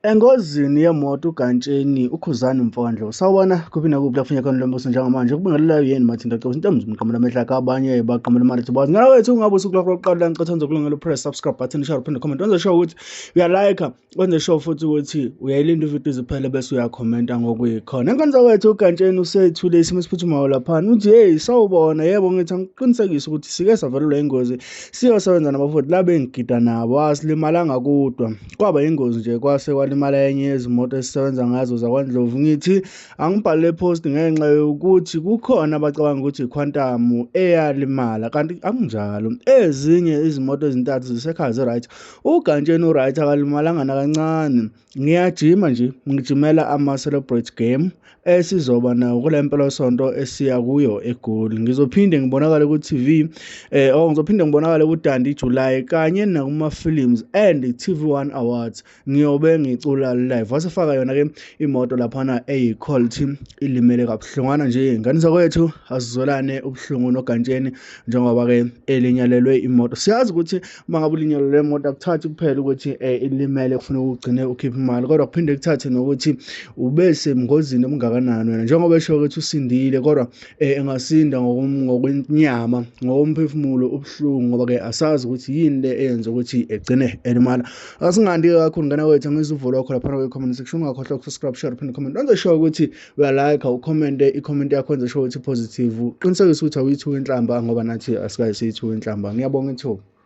Engozini yemoto uGantsheni uKhuzani Mfondlo sawubona kuphi nakuphi la kufuneka khona lo mbuso njengamanje kubingelela yini Mathinta Coast intombi umqhamulo amehla kabanye baqhamulo manje bazi ngala wethu ungabe usuku lakho lokuqala la ngicotha ngizokulungela press subscribe button share phinda comment wenze sure ukuthi uyalike wenze sure futhi ukuthi uyayilinda ivideo iziphele bese uyakhomenta ngokuyikhona enkonzo wethu uGantsheni usethule isimo esiphuthumayo lapha uthi hey sawubona yebo ngithi angiqinisekise ukuthi sike savelelwa ingozi siyosebenza nabafundi la bengigida nabo asilimalanga kudwa kwaba ingozi nje kwase kwalimala enye yezimoto esisebenza ngazo zakwaNdlovu ngithi angibhalele post ngenxa yokuthi kukhona abacabanga ukuthi iQuantum eyalimala kanti akunjalo ezinye izimoto ezintathu zisekhaya right uGantsheni uright akalimalanga nakancane ngiyajima nje ngijimela ama-celebrate game esizoba nawo kule mpelasonto esiya kuyo eGoli ngizophinde ngibonakale ku-TV ngizophinde ngibonakale kuDandi July kanye nakuma-films and TV1 Awards ngiyobe ngicula live wasefaka yona ke imoto laphana eyiquality ilimele kabuhlungana nje ingane zakwethu asizolane ubuhlungu noGantsheni njengoba ke elinyalelwe imoto siyazi ukuthi mangabe ulinyalelwe imoto akuthathi kuphela ukuthi ilimele kufanele ugcine ukhipha imali kodwa kuphinde kuthathe nokuthi ube semngozini omngakanani wena njengoba esho ukuthi usindile kodwa engasinda ngokwenyama ngokomphefumulo ubuhlungu ngoba ke asazi ukuthi yini le eyenza ukuthi egcine elimala asingandi kakhulu ngane wethu ngizivulo wakho lapha kwi-comment section ungakhohlwa ukusubscribe share phinda comment wenze sure ukuthi uyalike ucomment i-comment yakho wenze sure ukuthi positive qinisekisa ukuthi awuyithuka inhlamba ngoba nathi asikayi siyithuka inhlamba ngiyabonga ithuba.